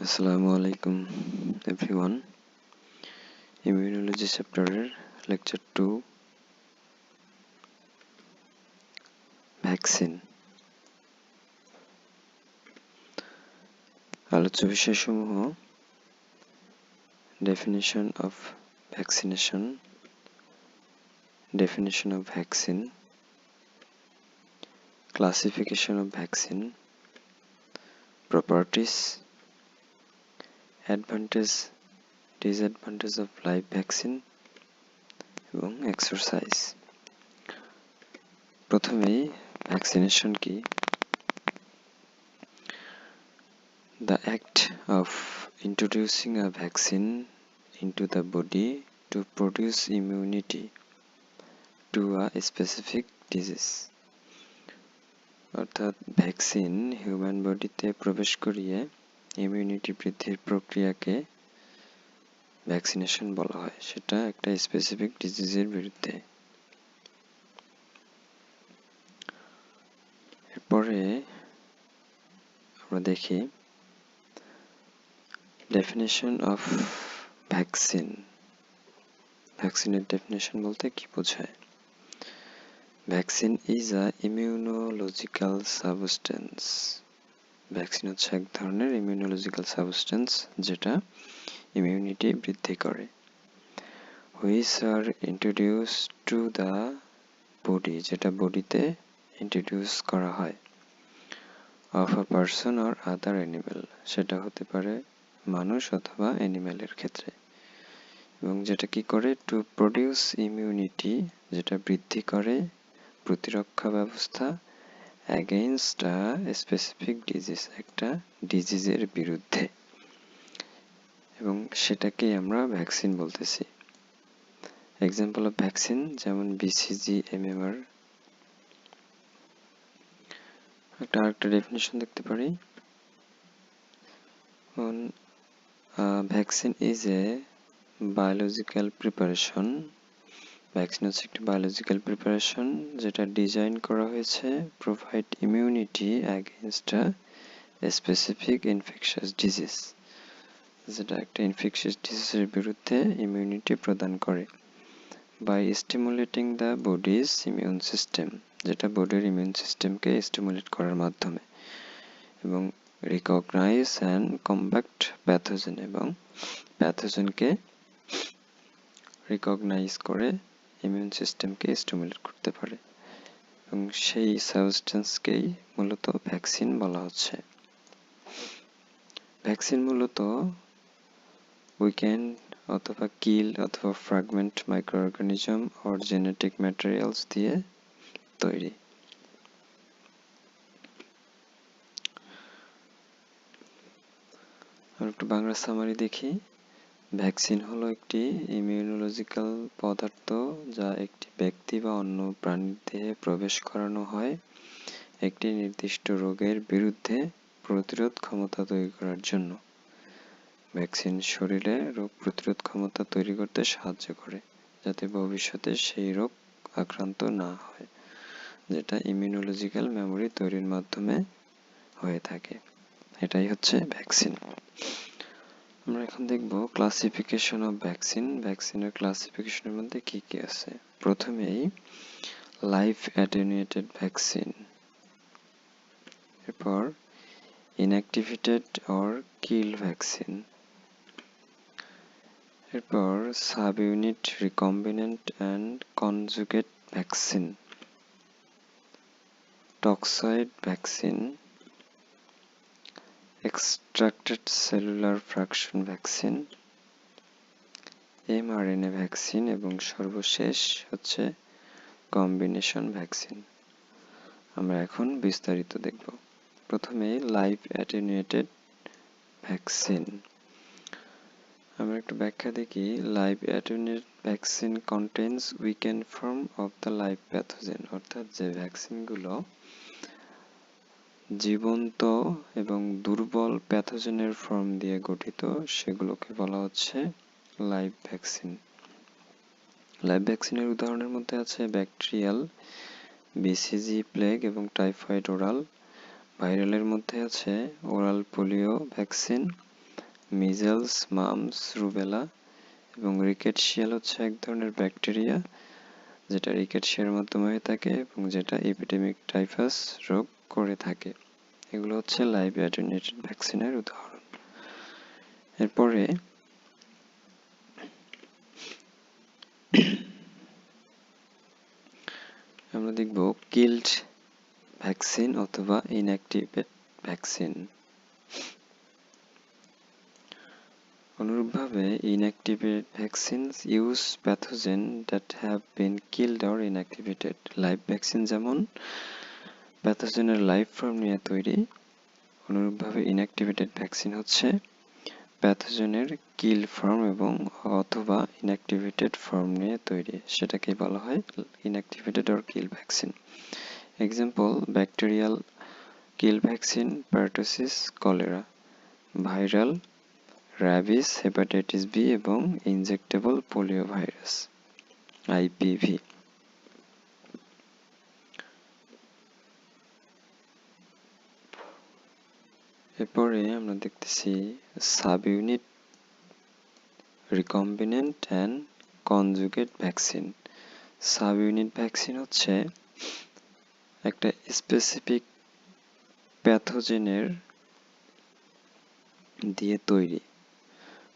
আসসালামু আলাইকুম everyone. Immunology চ্যাপ্টারের লেকচার 2 ভ্যাকসিন। আলোচ্য বিষয়সমূহ: definition of vaccination, definition of vaccine, classification of vaccine, properties, advantage disadvantage of live vaccine এবং exercise. প্রথমেই ভ্যাকসিনেশন কি? The act of introducing a vaccine into the body to produce immunity to a specific disease. অর্থাৎ vaccine human বডিতে প্রবেশ করিয়ে immunity বৃদ্ধির প্রক্রিয়াকে vaccination বলা হয়, সেটা একটা স্পেসিফিক ডিজিজের বিরুদ্ধে। এরপরে আমরা দেখি ডেফিনেশন অফ ভ্যাকসিন। ভ্যাকসিনের ডেফিনেশন বলতে কি বোঝায়? Vaccine is a immunological substance. Vaccine হচ্ছে এক ধরনের ইমিউনোলজিক্যাল সাবস্টেন্স যেটা ইমিউনিটি বৃদ্ধি করে। Which are introduce to the body, যেটা বডিতে ইন্ট্রোডিউস করা হয়, of a person or other animal, সেটা হতে পারে মানুষ অথবা অ্যানিমেলের ক্ষেত্রে, এবং যেটা কি করে? টু প্রডিউস ইমিউনিটি, যেটা বৃদ্ধি করে প্রতিরক্ষা ব্যবস্থা অ্যাগেইনস্ট আ স্পেসিফিক ডিজিজ, একটা ডিজিজের বিরুদ্ধে, এবং সেটাকেই আমরা ভ্যাকসিন বলতেছি। এক্সাম্পল অফ ভ্যাকসিন যেমন বিসিজি, এমএমআর। আরেকটা ডেফিনিশন দেখতে পারি। Vaccine is a biological preparation. Vaccine হচ্ছে একটি বায়োলজিক্যাল প্রিপারেশন যেটা ডিজাইন করা হয়েছে provide immunity against a specific infectious disease, যেটা একটা ইনফেকশাস ডিজিজের বিরুদ্ধে ইমিউনিটি প্রদান করে। By stimulating the body's immune system, যেটা বডির ইমিউন সিস্টেমকে স্টিমুলেট করার মাধ্যমে, এবং রিকগনাইজ অ্যান্ড কমব্যাট প্যাথোজেন, এবং প্যাথোজেনকে রিকগনাইজ করে ইমিউন সিস্টেমকে স্টিমুলেট করতে পারে, এবং সেই সাবস্টেন্সকেই মূলত ভ্যাকসিন বলা হচ্ছে। ভ্যাকসিন মূলত উইকেন্ড অথবা কিল অথবা fragment micro organism or genetic materials দিয়ে তৈরি। আর একটু বাংলা সামারি দেখি। ভ্যাকসিন হলো একটি ইমিউনোলজিক্যাল পদার্থ যা একটি ব্যক্তি বা অন্য প্রাণীর দেহে প্রবেশ করানো হয় একটি নির্দিষ্ট রোগের বিরুদ্ধে প্রতিরোধ ক্ষমতা তৈরি করার জন্য। ভ্যাকসিন শরীরে রোগ প্রতিরোধ ক্ষমতা তৈরি করতে সাহায্য করে যাতে ভবিষ্যতে সেই রোগ আক্রান্ত না হয়, যেটা ইমিউনোলজিক্যাল মেমোরি তৈরির মাধ্যমে হয়ে থাকে। এটাই হচ্ছে ভ্যাকসিন। আমরা এখন দেখব ক্লাসিফিকেশন অফ ভ্যাকসিন। ভ্যাকসিনের ক্লাসিফিকেশনের মধ্যে কি কি আছে। প্রথমেই লাইভ অ্যাটেনুয়েটেড ভ্যাকসিন, এরপর ইনঅ্যাক্টিভেটেড অর কিল ভ্যাকসিন, এরপর sub unit recombinant and conjugate vaccine, toxoid vaccine, extracted cellular fraction vaccine, mRNA vaccine, এবং সর্বশেষ হচ্ছে কম্বিনেশন ভ্যাকসিন। আমরা এখন বিস্তারিত দেখব। প্রথমে লাইভ অ্যাটেনুয়েটেড ভ্যাকসিন। আমরা একটু ব্যাখ্যা দেখি। Live attenuated vaccine contains weekend form of the live pathogen, অর্থাৎ যে ভ্যাকসিনগুলো জীবন্ত এবং দুর্বল প্যাথোজেনের ফর্ম দিয়ে গঠিত সেগুলোকে বলা হচ্ছে লাইভ ভ্যাকসিন। লাইভ ভ্যাকসিনের উদাহরণের মধ্যে আছে ব্যাকটেরিয়াল, বিসিজি, প্লেগ এবং টাইফয়েড ওরাল। ভাইরালের মধ্যে আছে oral polio vaccine, measles, mum's, rubella এবং রিকেটশিয়াল হচ্ছে এক ধরনের ব্যাকটেরিয়া যেটা রিকেটশিয়ার মাধ্যমে হয়ে থাকে এবং যেটা এপিডেমিক টাইফাস রোগ করে থাকে। এগুলো হচ্ছে লাইভ অ্যাটেনুয়েটেড ভ্যাকসিনের উদাহরণ। এরপরে আমরা দেখব কিল্ড ভ্যাকসিন অথবা ইনঅ্যাক্টিভেট ভ্যাকসিন। অনুরূপভাবে inactivated vaccines use pathogen that have been killed or inactivated. Live vaccine যেমন প্যাথোজেনের লাইভ ফর্ম নিয়ে তৈরি, অনুরূপভাবে ইনঅ্যাক্টিভেটেড ভ্যাকসিন হচ্ছে প্যাথোজেনের কিল ফর্ম এবং অথবা ইনঅ্যাক্টিভেটেড ফর্ম নিয়ে তৈরি, সেটাকে বলা হয় inactivated or kill vaccine. Example bacterial kill vaccine, pertussis, cholera, viral rabies, hepatitis B এবং ইনজেক্টেবল পোলিও ভাইরাস আইপিভি। এরপরে আমরা দেখতেছি sub unit recombinant and conjugate vaccine. Sub unit vaccine হচ্ছে একটা স্পেসিফিক প্যাথোজেনের দিয়ে তৈরি,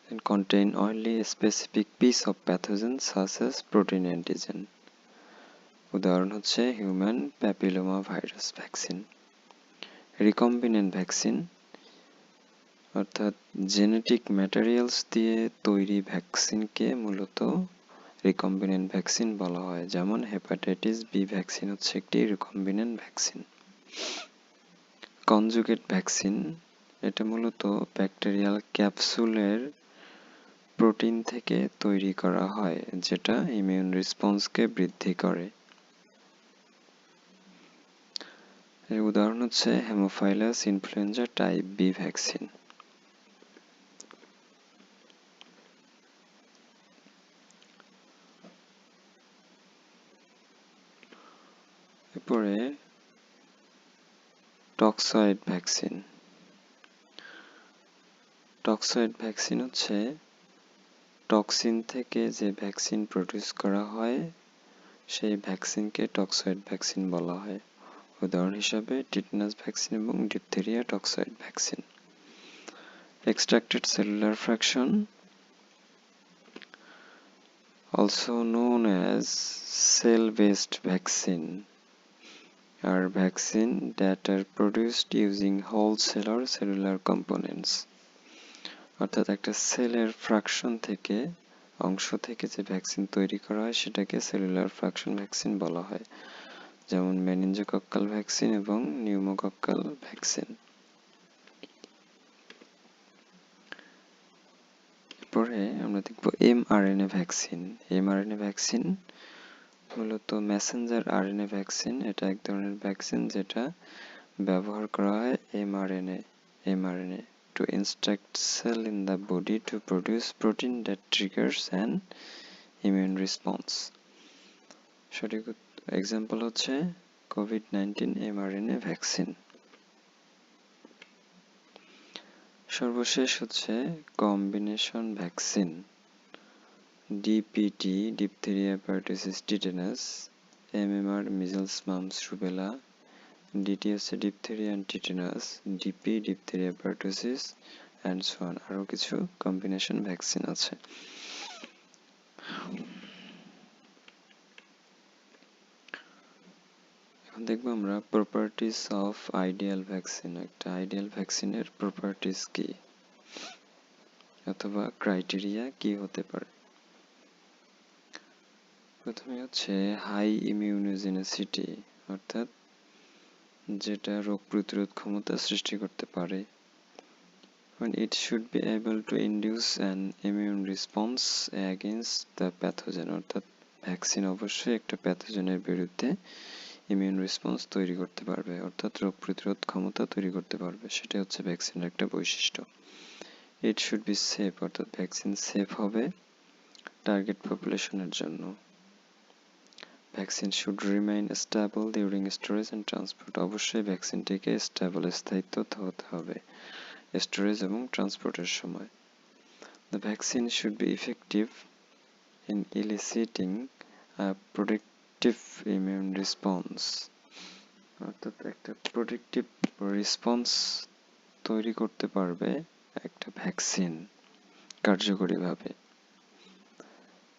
and contain only a specific piece of pathogen such as protein antigen. উদাহরণ হচ্ছে human papilloma virus vaccine. Recombinant vaccine অর্থাৎ জেনেটিক ম্যাটেরিয়ালস দিয়ে তৈরি ভ্যাকসিনকে মূলত রিকম্বিনেন্ট ভ্যাকসিন বলা হয়, যেমন হেপাটাইটিস বি ভ্যাকসিন হচ্ছে একটি রিকম্বিনেন্ট ভ্যাকসিন। কনজুগেট ভ্যাকসিন এটা মূলত ব্যাকটেরিয়াল ক্যাপসুলের প্রোটিন থেকে তৈরি করা হয়, যেটা ইমিউন রেসপন্সকে বৃদ্ধি করে। এর উদাহরণ হচ্ছে haemophilus influenza type B vaccine. এরপরে টক্সয়েড ভ্যাকসিন। টক্সয়েড ভ্যাকসিন হচ্ছে টক্সিন থেকে যে ভ্যাকসিন প্রডিউস করা হয় সেই ভ্যাকসিনকে টক্সয়েড ভ্যাকসিন বলা হয়। উদাহরণ হিসাবে টিটেনাস ভ্যাকসিন এবং diphtheria toxoid vaccine. Extracted cellular fraction, also known as cell-based vaccine, are vaccine that are produced using whole cell or cellular components. অর্থাৎ একটা সেলের ফ্র্যাকশন থেকে অংশ থেকে যে ভ্যাকসিন তৈরি করা হয় সেটাকে সেলুলার ফ্র্যাকশন ভ্যাকসিন বলা হয়, যেমন মেনিনজোকক্কাল ভ্যাকসিন এবং নিউমোকক্কাল ভ্যাকসিন। এরপরে আমরা দেখব এমআরএনএ ভ্যাকসিন। এমআরএনএ ভ্যাকসিন মূলত মেসেঞ্জার আরএনএ ভ্যাকসিন। এটা এক ধরনের ভ্যাকসিন যেটা ব্যবহার করা হয় mRNA to instruct cell in the body to produce protein that triggers an immune response. সঠিক এক্সাম্পল হচ্ছে কোভিড-19 এমআরএনএ ভ্যাকসিন। সর্বশেষ হচ্ছে combination vaccine. DPT diphtheria, pertussis, tetanus, MMR measles, mumps, rubella, DT হচ্ছে diphtheria and tetanus, DP diphtheria, pertussis and so on. আরো কিছু combination vaccine আছে। এখন দেখবো আমরা প্রপার্টিস অফ আইডিয়াল ভ্যাকসিন। একটা আইডিয়াল ভ্যাকসিনের প্রপার্টিস কি অথবা ক্রাইটেরিয়া কি হতে পারে। প্রথমে হচ্ছে হাই ইমিউনোজেনিসিটি, অর্থাৎ যেটা রোগ প্রতিরোধ ক্ষমতা সৃষ্টি করতে পারে। It should be able to induce an immune response against the pathogen, অর্থাৎ ভ্যাকসিন অবশ্যই একটা প্যাথোজেনের বিরুদ্ধে ইমিউন রেসপন্স তৈরি করতে পারবে, অর্থাৎ রোগ প্রতিরোধ ক্ষমতা তৈরি করতে পারবে। সেটা হচ্ছে ভ্যাকসিনের একটা বৈশিষ্ট্য। ইট শুড বি সেফ, অর্থাৎ ভ্যাকসিন সেফ হবে টার্গেট পপুলেশনের জন্য। Vaccine should remain stable during storage and transport, অবশ্যই ভ্যাকসিনটিকে স্টেবল স্থায়িত্ব হতে হবে স্টোরেজ এবং ট্রান্সপোর্টের সময়। The vaccine should be effective in eliciting a protective immune response. অর্থাৎ একটা প্রোটেক্টিভ রেসপন্স তৈরি করতে পারবে একটা ভ্যাকসিন কার্যকরীভাবে।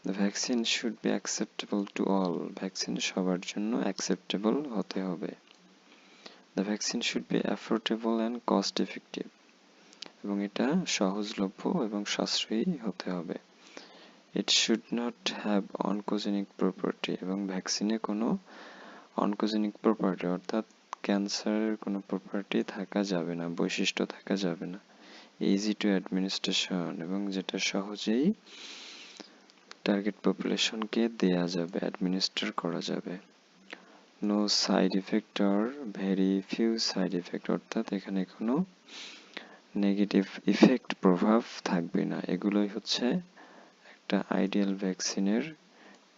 The vaccine should be acceptable to all. Vaccine সবার জন্য অ্যাকসেপ্টেবল হতে হবে। The vaccine should be affordable and cost effective. এবং এটা সহজলভ্য এবং সাশ্রয়ী হতে হবে। It should not have oncogenic property. এবং ভ্যাকসিনে কোনো অনকোজেনিক প্রপার্টি অর্থাৎ ক্যান্সারের কোনো প্রপার্টি থাকা যাবে না, বৈশিষ্ট্য থাকা যাবে না। ইজি টু অ্যাডমিনিস্ট্রেশন, এবং যেটা সহজেই টার্গেট পপুলেশনকে দেয়া যাবে, অ্যাডমিনিস্টার করা যাবে। No side effect or very few side effect, অর্থাৎ এখানে কোনো নেগেটিভ ইফেক্ট প্রভাব থাকবে না। এগুলোই হচ্ছে একটা আইডিয়াল ভ্যাকসিনের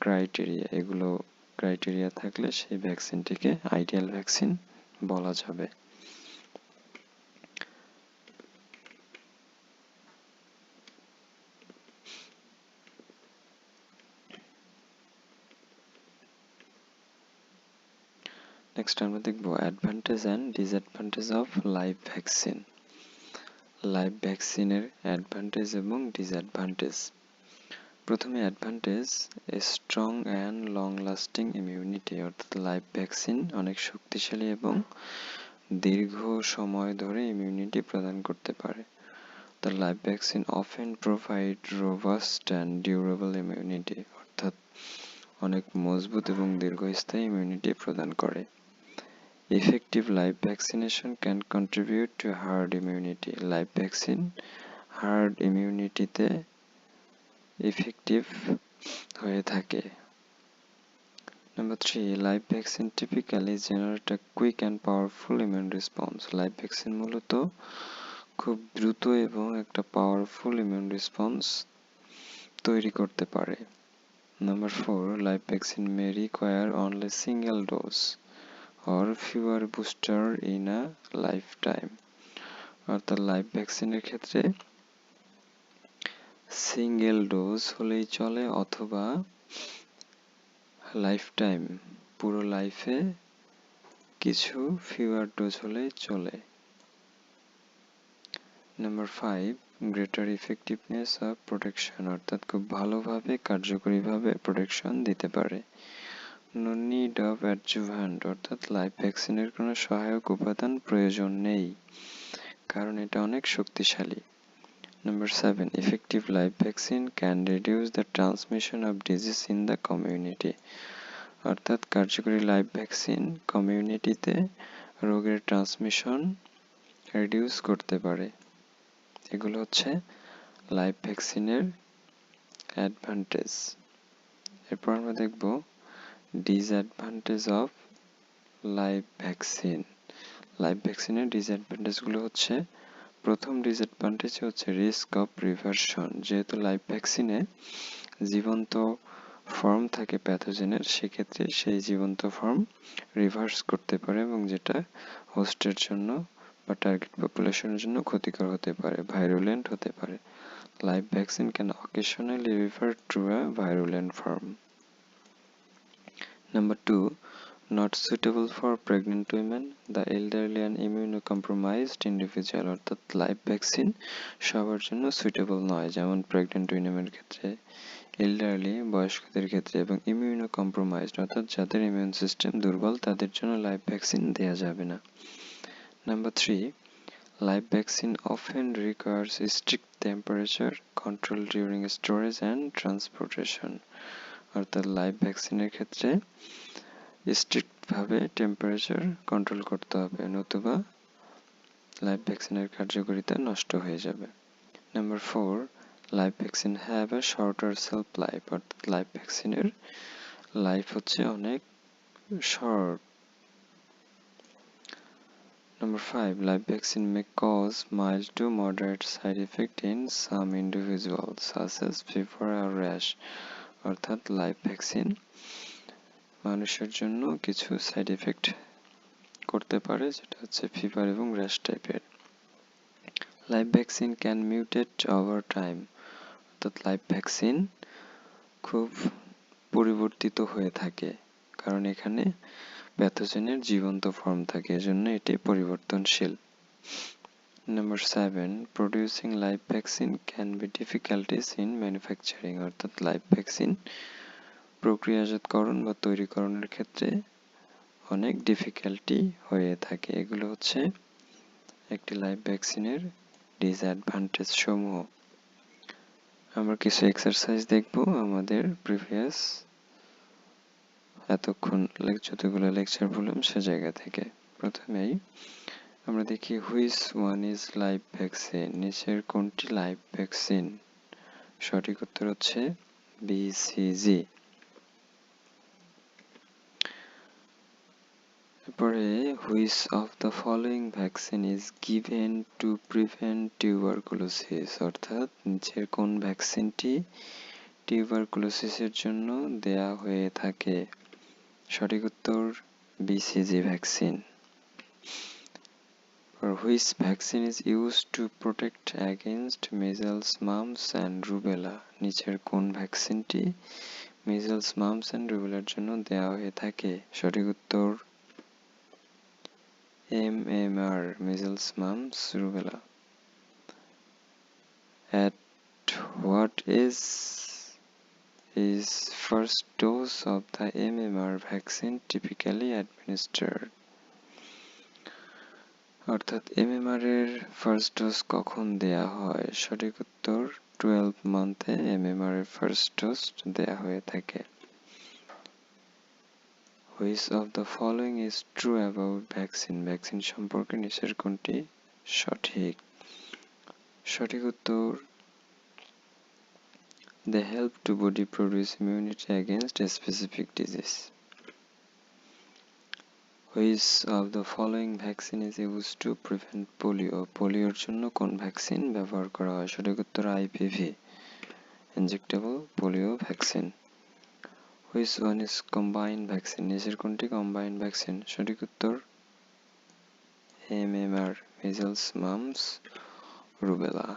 ক্রাইটেরিয়া। এগুলো ক্রাইটেরিয়া থাকলে সেই ভ্যাকসিনটিকে আইডিয়াল ভ্যাকসিন বলা যাবে। নেক্সট আমরা দেখব advantage and disadvantage of live vaccine. Live ভ্যাকসিনের অ্যাডভান্টেজ এবং ডিসঅ্যাডভান্টেজ। প্রথমে advantage, strong and long lasting immunity, অর্থাৎ লাইভ ভ্যাকসিন অনেক শক্তিশালী এবং দীর্ঘ সময় ধরে ইমিউনিটি প্রদান করতে পারে। The live vaccine often provide robust and durable immunity, অর্থাৎ অনেক মজবুত এবং দীর্ঘস্থায়ী ইমিউনিটি প্রদান করে। Effective live vaccination can contribute to herd immunity. Live vaccine herd ইমিউনিটিতে ইফেক্টিভ হয়ে থাকে। Number 3, live vaccine typically generate a quick and powerful immune response. Live vaccine মূলত খুব দ্রুত এবং একটা পাওয়ারফুল ইমিউন রেসপন্স তৈরি করতে পারে। Number 4, live vaccine may require only single dose or fewer booster in a lifetime. অর্থাৎ লাইভ ভ্যাকসিনের ক্ষেত্রে সিঙ্গেল ডোজ হলেই চলে, অথবা লাইফ টাইম পুরো লাইফে কিছু ফিউয়ার ডোজ হলেই চলে। Number 5, greater effectiveness of protection, অর্থাৎ খুব ভালোভাবে কার্যকরীভাবে প্রোটেকশন দিতে পারে। নো নিড অফ অ্যাডজুভ্যান্ট, অর্থাৎ লাইভ ভ্যাকসিনের কোনো সহায়ক উপাদান প্রয়োজন নেই, কারণ এটা অনেক শক্তিশালী। Number 7, effective live vaccine can reduce the transmission of disease in the community. অর্থাৎ কার্যকরী লাইভ ভ্যাকসিন কমিউনিটিতে রোগের ট্রান্সমিশন রিডিউস করতে পারে। এগুলো হচ্ছে লাইভ ভ্যাকসিনের অ্যাডভান্টেজ। এরপর আমরা দেখব disadvantage of live vaccine. Live ভ্যাকসিনের ডিসঅ্যাডভান্টেজগুলো হচ্ছে, প্রথম ডিসঅ্যাডভান্টেজ হচ্ছে রিস্ক অফ রিভার্সন। যেহেতু লাইভ ভ্যাকসিনে জীবন্ত ফর্ম থাকে প্যাথোজেনের, সেক্ষেত্রে সেই জীবন্ত ফর্ম রিভার্স করতে পারে এবং যেটা হোস্টের জন্য বা টার্গেট পপুলেশনের জন্য ক্ষতিকর হতে পারে, ভাইরুলেন্ট হতে পারে। Live vaccine can occasionally revert to a virulent form. Number 2, not suitable for pregnant women, the elderly and immunocompromised individual, অর্থাৎ লাইভ ভ্যাকসিন সবার জন্য সুইটেবল নয়, যেমন প্রেগনেন্ট উইমেনের ক্ষেত্রে, এল্ডারলি বয়স্কদের ক্ষেত্রে, এবং ইমিউনোকম্প্রোমাইজড অর্থাৎ যাদের ইমিউন সিস্টেম দুর্বল তাদের জন্য লাইভ ভ্যাকসিন দেওয়া যাবে না। Number 3, live vaccine often requires strict temperature control during storage and transportation. অর্থাৎ লাইভ ভ্যাকসিনের ক্ষেত্রে স্ট্রিক্ট ভাবে টেম্পারেচার কন্ট্রোল করতে হবে, নতুবা লাইভ ভ্যাকসিনের কার্যকারিতা নষ্ট হয়ে যাবে। Number 4, live vaccine have a shorter shelf life, অর্থাৎ লাইভ ভ্যাকসিনের লাইফ হচ্ছে অনেক short. Number 5, live vaccine may cause mild to moderate side effect in some individuals such as fever or rash. অর্থাৎ লাইভ ভ্যাকসিন মানুষের জন্য কিছু side effect করতে পারে, যেটা হচ্ছে ফিভার এবং র্যাশ টাইপের। Live vaccine can mutate over time, অর্থাৎ লাইভ ভ্যাকসিন খুব পরিবর্তিত হয়ে থাকে, কারণ এখানে প্যাথোজেনের জীবন্ত ফর্ম থাকে, এজন্য এটি পরিবর্তনশীল। Number 7, producing live vaccine can be difficulties in manufacturing, অর্থাৎ লাইভ ভ্যাকসিন প্রক্রিয়াজাতকরণ বা তৈরিকরণের ক্ষেত্রে অনেক ডিফিকাল্টি হয়ে থাকে। এগুলো হচ্ছে একটি লাইভ ভ্যাকসিনের ডিসঅ্যাডভান্টেজ সমূহ। আমরা কিছু এক্সারসাইজ দেখব আমাদের প্রিভিয়াস এতক্ষণ যতগুলো লেকচার বললাম সে জায়গা থেকে। প্রথমেই আমরা দেখি which one is live vaccine, নিচের কোনটি লাইভ ভ্যাকসিন? সঠিক উত্তর হচ্ছে বিসিজি। এরপরে which of the following vaccine is given to prevent tuberculosis, অর্থাৎ নিচের কোন ভ্যাকসিনটি টিউবারকুলোসিসের জন্য দেয়া হয়ে থাকে? সঠিক উত্তর BCG vaccine. Which vaccine is used to protect against measles, mumps and rubella, নিচের কোন ভ্যাকসিনটি মিজলস, মাম্পস অ্যান্ড রুবেলার জন্য দেয়া হয়ে থাকে? সঠিক উত্তর MMR, measles, mumps, rubella. At what age is first dose of the MMR vaccine typically administered? অর্থাৎ MMR এর ফার্স্ট ডোজ কখন দেয়া হয়? সঠিক উত্তর 12 মান্থে MMR এর ফার্স্ট ডোজ দেয়া হয়ে থাকে। Which of the following is true about vaccine? Vaccine সম্পর্কে নিচের কোনটি সঠিক? সঠিক উত্তর they help to body produce immunity against a specific disease. Which of the following vaccine is used to prevent polio? পোলিওর জন্য কোন ভ্যাকসিন ব্যবহার করা হয়? সঠিক উত্তর IPV, injectable polio vaccine. Which one is combined vaccine? নিচের কোনটি combined vaccine? সঠিক উত্তর MMR, measles, mumps, rubella.